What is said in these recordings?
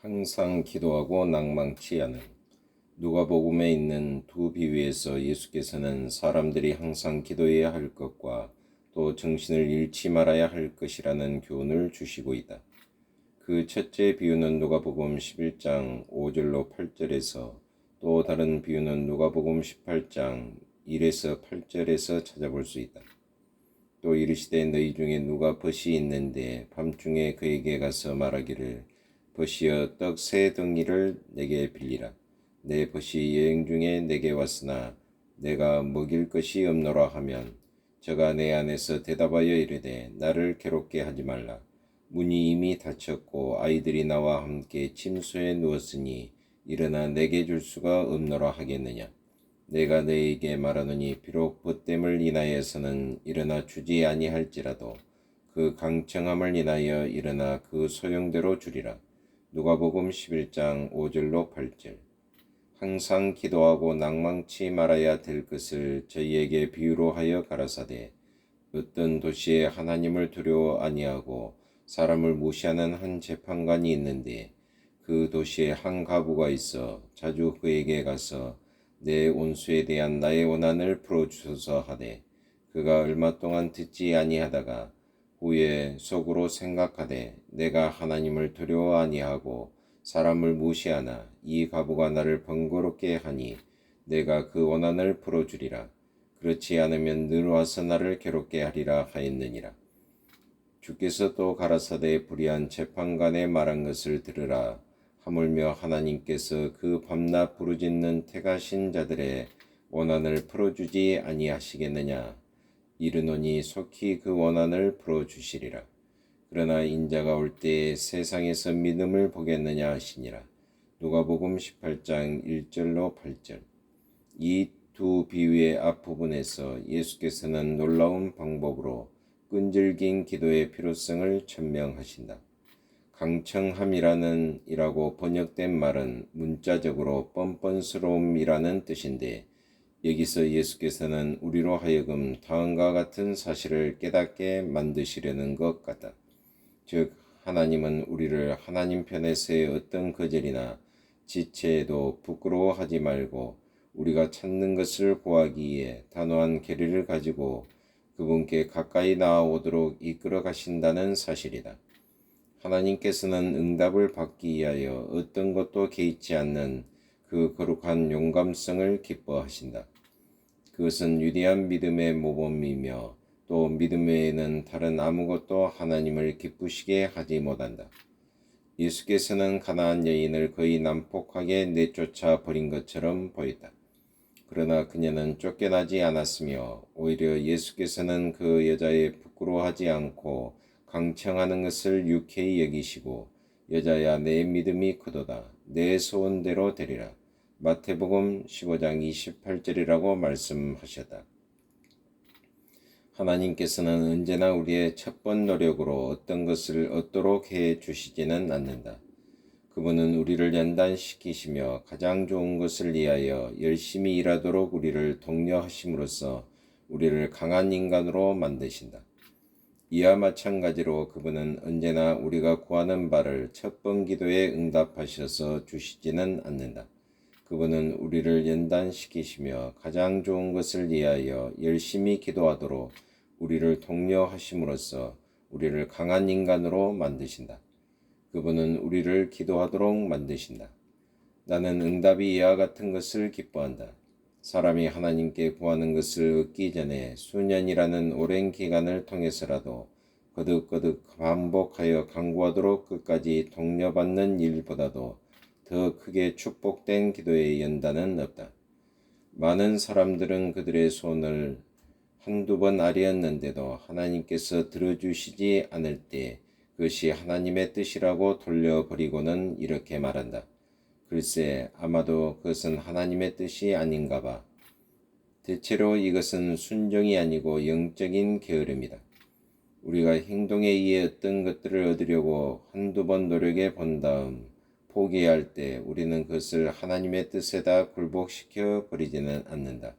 항상 기도하고 낭망치 않음. 누가복음에 있는 두 비유에서 예수께서는 사람들이 항상 기도해야 할 것과 또 정신을 잃지 말아야 할 것이라는 교훈을 주시고 있다. 그 첫째 비유는 누가복음 11장 5절로 8절에서 또 다른 비유는 누가복음 18장 1에서 8절에서 찾아볼 수 있다. 또 이르시되 너희 중에 누가 벗이 있는데 밤중에 그에게 가서 말하기를 벗이여 떡 세 덩이를 내게 빌리라. 내 벗이 여행 중에 내게 왔으나 내가 먹일 것이 없노라 하면 저가 내 안에서 대답하여 이르되 나를 괴롭게 하지 말라. 문이 이미 닫혔고 아이들이 나와 함께 침소에 누웠으니 일어나 내게 줄 수가 없노라 하겠느냐. 내가 너에게 말하노니 비록 벗됨을 인하여서는 일어나 주지 아니할지라도 그 강청함을 인하여 일어나 그 소용대로 주리라. 누가복음 11장 5절로 8절. 항상 기도하고 낭망치 말아야 될 것을 저희에게 비유로 하여 가라사대 어떤 도시에 하나님을 두려워 아니하고 사람을 무시하는 한 재판관이 있는데 그 도시에 한 과부가 있어 자주 그에게 가서 내 온수에 대한 나의 원한을 풀어주소서 하되 그가 얼마 동안 듣지 아니하다가 후에 속으로 생각하되 내가 하나님을 두려워 아니하고 사람을 무시하나 이 과부가 나를 번거롭게 하니 내가 그 원한을 풀어주리라. 그렇지 않으면 늘 와서 나를 괴롭게 하리라 하였느니라. 주께서 또 가라사대 불의한 재판관의 말한 것을 들으라. 하물며 하나님께서 그 밤낮 부르짖는 택하신 자들의 원한을 풀어주지 아니하시겠느냐. 이르노니 속히 그 원한을 풀어주시리라. 그러나 인자가 올 때에 세상에서 믿음을 보겠느냐 하시니라. 누가복음 18장 1절로 8절. 이 두 비유의 앞부분에서 예수께서는 놀라운 방법으로 끈질긴 기도의 필요성을 천명하신다. 강청함이라는 이라고 번역된 말은 문자적으로 뻔뻔스러움이라는 뜻인데 여기서 예수께서는 우리로 하여금 다음과 같은 사실을 깨닫게 만드시려는 것 같다. 즉 하나님은 우리를 하나님 편에서의 어떤 거절이나 지체에도 부끄러워하지 말고 우리가 찾는 것을 구하기에 단호한 계리를 가지고 그분께 가까이 나아오도록 이끌어 가신다는 사실이다. 하나님께서는 응답을 받기 위하여 어떤 것도 개의치 않는 그 거룩한 용감성을 기뻐하신다. 그것은 위대한 믿음의 모범이며 또 믿음 외에는 다른 아무것도 하나님을 기쁘시게 하지 못한다. 예수께서는 가나안 여인을 거의 난폭하게 내쫓아 버린 것처럼 보였다. 그러나 그녀는 쫓겨나지 않았으며 오히려 예수께서는 그 여자의 부끄러워하지 않고 강청하는 것을 유쾌히 여기시고 여자야 내 믿음이 크도다 내 소원대로 되리라. 마태복음 15장 28절이라고 말씀하셨다. 하나님께서는 언제나 우리의 첫번 노력으로 어떤 것을 얻도록 해 주시지는 않는다. 그분은 우리를 연단시키시며 가장 좋은 것을 위하여 열심히 일하도록 우리를 독려하심으로써 우리를 강한 인간으로 만드신다. 이와 마찬가지로 그분은 언제나 우리가 구하는 바를 첫번 기도에 응답하셔서 주시지는 않는다. 그분은 우리를 연단시키시며 가장 좋은 것을 위하여 열심히 기도하도록 우리를 독려하심으로써 우리를 강한 인간으로 만드신다. 그분은 우리를 기도하도록 만드신다. 나는 응답이 이와 같은 것을 기뻐한다. 사람이 하나님께 구하는 것을 얻기 전에 수년이라는 오랜 기간을 통해서라도 거듭거듭 반복하여 간구하도록 끝까지 독려받는 일보다도 더 크게 축복된 기도의 연단은 없다. 많은 사람들은 그들의 소원을 한두 번 아뢰었는데도 하나님께서 들어주시지 않을 때 그것이 하나님의 뜻이라고 돌려버리고는 이렇게 말한다. 글쎄, 아마도 그것은 하나님의 뜻이 아닌가 봐. 대체로 이것은 순종이 아니고 영적인 게으름이다. 우리가 행동에 의해 어떤 것들을 얻으려고 한두 번 노력해 본 다음 포기할 때 우리는 그것을 하나님의 뜻에다 굴복시켜 버리지는 않는다.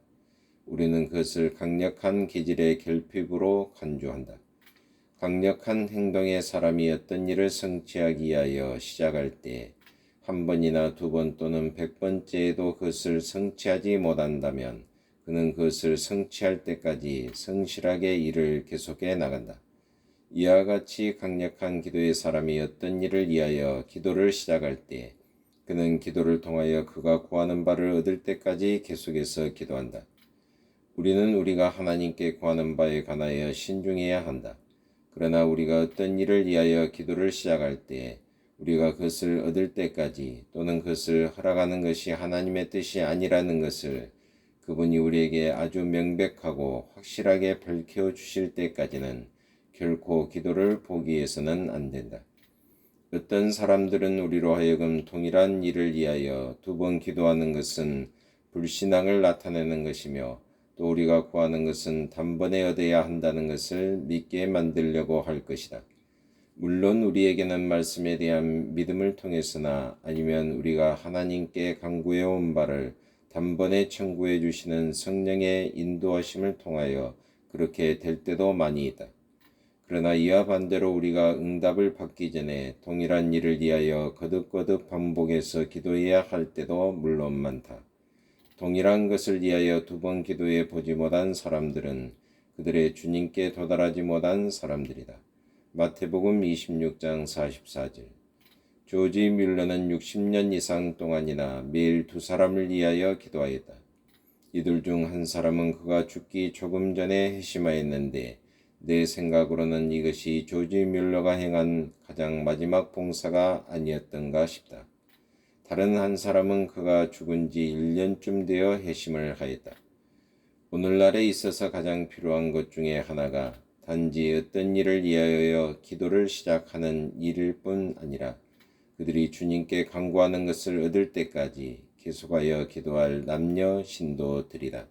우리는 그것을 강력한 기질의 결핍으로 간주한다. 강력한 행동의 사람이 어떤 일을 성취하기 위하여 시작할 때 한 번이나 두 번 또는 100번째에도 그것을 성취하지 못한다면 그는 그것을 성취할 때까지 성실하게 일을 계속해 나간다. 이와 같이 강력한 기도의 사람이 어떤 일을 위하여 기도를 시작할 때 그는 기도를 통하여 그가 구하는 바를 얻을 때까지 계속해서 기도한다. 우리는 우리가 하나님께 구하는 바에 관하여 신중해야 한다. 그러나 우리가 어떤 일을 위하여 기도를 시작할 때 우리가 그것을 얻을 때까지 또는 그것을 허락하는 것이 하나님의 뜻이 아니라는 것을 그분이 우리에게 아주 명백하고 확실하게 밝혀 주실 때까지는 결코 기도를 포기해서는 안 된다. 어떤 사람들은 우리로 하여금 동일한 일을 위하여 두 번 기도하는 것은 불신앙을 나타내는 것이며 또 우리가 구하는 것은 단번에 얻어야 한다는 것을 믿게 만들려고 할 것이다. 물론 우리에게는 말씀에 대한 믿음을 통해서나 아니면 우리가 하나님께 간구해 온 바를 단번에 청구해 주시는 성령의 인도하심을 통하여 그렇게 될 때도 많이 있다. 그러나 이와 반대로 우리가 응답을 받기 전에 동일한 일을 위하여 거듭거듭 반복해서 기도해야 할 때도 물론 많다. 동일한 것을 위하여 두 번 기도해 보지 못한 사람들은 그들의 주님께 도달하지 못한 사람들이다. 마태복음 26장 44절. 조지 뮬러는 60년 이상 동안이나 매일 두 사람을 위하여 기도하였다. 이들 중 한 사람은 그가 죽기 조금 전에 회심하였는데 내 생각으로는 이것이 조지 뮬러가 행한 가장 마지막 봉사가 아니었던가 싶다. 다른 한 사람은 그가 죽은 지 1년쯤 되어 회심을 하였다. 오늘날에 있어서 가장 필요한 것 중에 하나가 단지 어떤 일을 위하여 기도를 시작하는 일일 뿐 아니라 그들이 주님께 간구하는 것을 얻을 때까지 계속하여 기도할 남녀 신도들이다.